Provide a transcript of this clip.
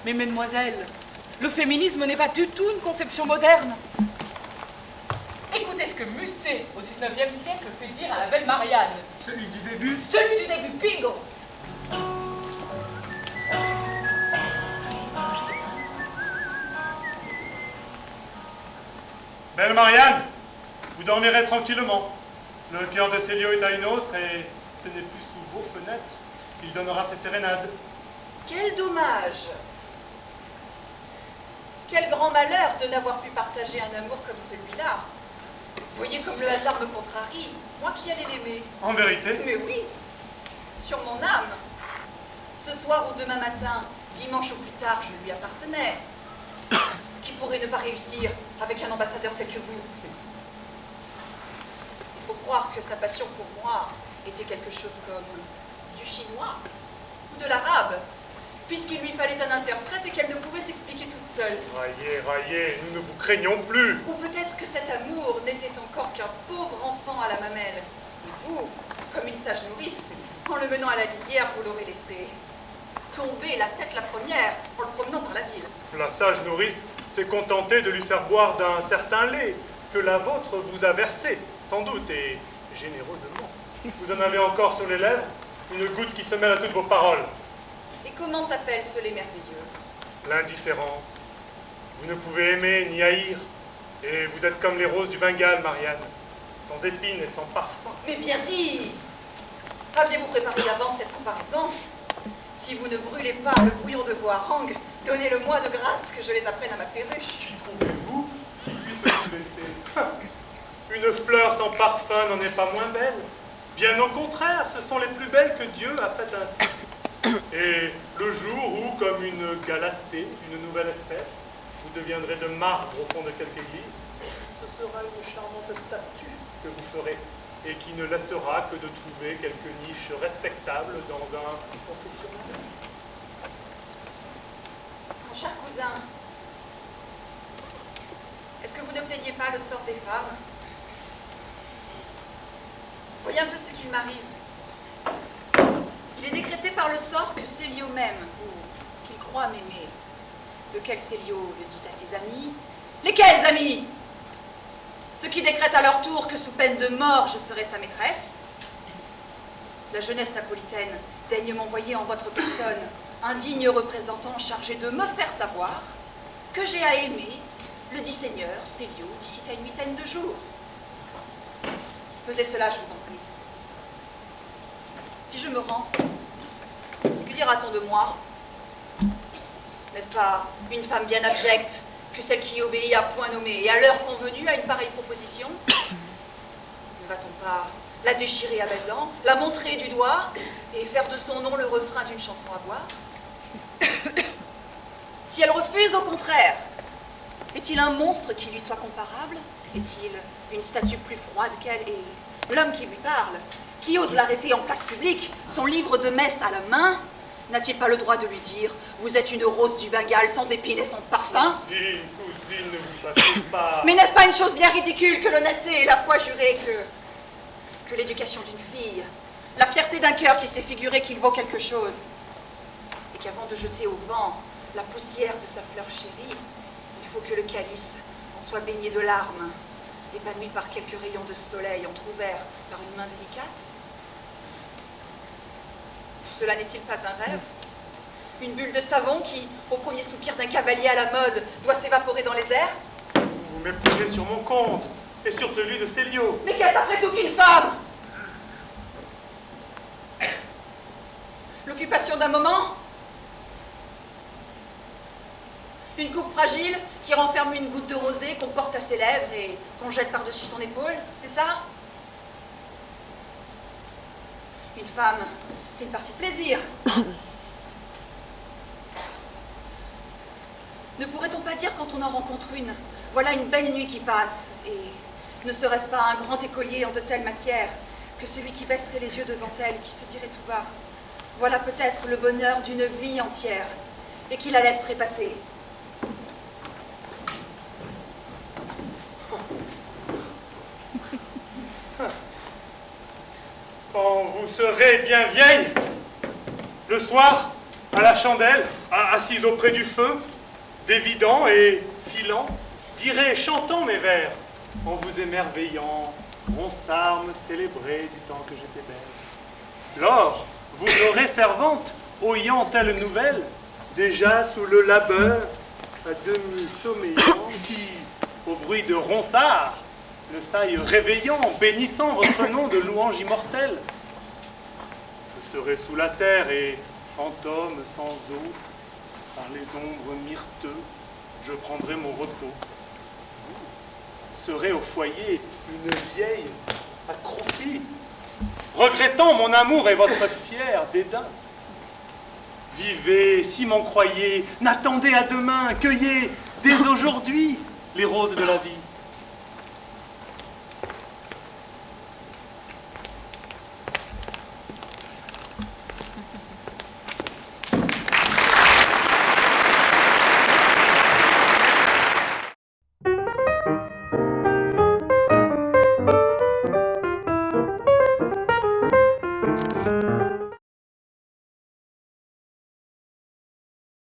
Mais mesdemoiselles, le féminisme n'est pas du tout une conception moderne. Écoutez ce que Musset, au XIXe siècle, fait dire à la belle Marianne. Celui du début? Celui du début, bingo! Belle Marianne, vous dormirez tranquillement. Le cœur de Célio est à une autre et ce n'est plus sous vos fenêtres qu'il donnera ses sérénades. Quel dommage! Quel grand malheur de n'avoir pu partager un amour comme celui-là. Voyez comme le hasard me contrarie, moi qui allais l'aimer. En vérité? Mais oui, sur mon âme. Ce soir ou demain matin, dimanche ou plus tard, je lui appartenais. Qui pourrait ne pas réussir avec un ambassadeur tel que vous? Il faut croire que sa passion pour moi était quelque chose comme du chinois ou de l'arabe, puisqu'il lui fallait un interprète et qu'elle ne pouvait s'expliquer toute seule. Raillez, raillez, nous ne vous craignons plus. Ou peut-être que cet amour n'était encore qu'un pauvre enfant à la mamelle. Et vous, comme une sage nourrice, en le menant à la lisière, vous l'aurez laissé tomber la tête la première en le promenant par la ville. La sage nourrice s'est contentée de lui faire boire d'un certain lait que la vôtre vous a versé, sans doute, et généreusement. Vous en avez encore sur les lèvres une goutte qui se mêle à toutes vos paroles. Et comment s'appelle ce lait merveilleux? L'indifférence. Vous ne pouvez aimer ni haïr, et vous êtes comme les roses du Bengale, Marianne, sans épines et sans parfum. Mais bien dit! Aviez-vous préparé d'avance cette comparaison? Si vous ne brûlez pas le bouillon de vos harangues, donnez-le-moi de grâce que je les apprenne à ma perruche. Qui trouvez-vous qui puisse vous laisser? Une fleur sans parfum n'en est pas moins belle. Bien au contraire, ce sont les plus belles que Dieu a faites ainsi. Et le jour où, comme une galatée d'une nouvelle espèce, vous deviendrez de marbre au fond de quelque église, ce sera une charmante statue que vous ferez, et qui ne laissera que de trouver quelque niche respectable dans un confessionnal. Mon cher cousin, est-ce que vous ne plaignez pas le sort des femmes? Voyez un peu ce qu'il m'arrive. Il est décrété par le sort que Célio m'aime, ou qu'il croit m'aimer. Lequel Célio le dit à ses amis? Lesquels amis? Ceux qui décrètent à leur tour que sous peine de mort je serai sa maîtresse? La jeunesse napolitaine daigne m'envoyer en votre personne un digne représentant chargé de me faire savoir que j'ai à aimer le dit seigneur Célio d'ici à une huitaine de jours. Faisez cela, je vous en prie. Si je me rends, que dira-t-on de moi? N'est-ce pas une femme bien abjecte que celle qui obéit à point nommé et à l'heure convenue à une pareille proposition? Ne va-t-on pas la déchirer à belles dents, la montrer du doigt et faire de son nom le refrain d'une chanson à boire? Si elle refuse, au contraire, est-il un monstre qui lui soit comparable? Est-il une statue plus froide qu'elle? Et l'homme qui lui parle, qui ose l'arrêter en place publique, son livre de messe à la main, n'a-t-il pas le droit de lui dire « Vous êtes une rose du Bengale sans épines et sans parfum » Cousine, ne vous fâchez pas. Mais n'est-ce pas une chose bien ridicule que l'honnêteté et la foi jurée que l'éducation d'une fille, la fierté d'un cœur qui s'est figuré qu'il vaut quelque chose, et qu'avant de jeter au vent la poussière de sa fleur chérie, il faut que le calice en soit baigné de larmes, épanoui par quelques rayons de soleil entr'ouverts par une main délicate? Cela n'est-il pas un rêve? Une bulle de savon qui, au premier soupir d'un cavalier à la mode, doit s'évaporer dans les airs? Vous méprisez sur mon compte et sur celui de Célio. Mais qu'est-ce après tout qu'une femme? L'occupation d'un moment? Une coupe fragile qui renferme une goutte de rosée qu'on porte à ses lèvres et qu'on jette par-dessus son épaule, c'est ça? Une femme, c'est une partie de plaisir. Ne pourrait-on pas dire quand on en rencontre une, voilà une belle nuit qui passe, et ne serait-ce pas un grand écolier en de telles matières que celui qui baisserait les yeux devant elle, qui se dirait tout bas, voilà peut-être le bonheur d'une vie entière, et qui la laisserait passer. Quand vous serez bien vieille, le soir, à la chandelle, assise auprès du feu, dévidant et filant, dirai, chantant mes vers, en vous émerveillant, Ronsard me célébrait du temps que j'étais belle. Lors, vous l'aurez servante, oyant telle nouvelle, déjà sous le labeur, à demi sommeillant, qui, au bruit de Ronsard, le saille réveillant, bénissant votre nom de louange immortelle. Je serai sous la terre et, fantôme sans eau, par les ombres myrteux, je prendrai mon repos. Vous serez au foyer une vieille accroupie, regrettant mon amour et votre fier dédain. Vivez, si m'en croyez, n'attendez à demain, cueillez dès aujourd'hui les roses de la vie.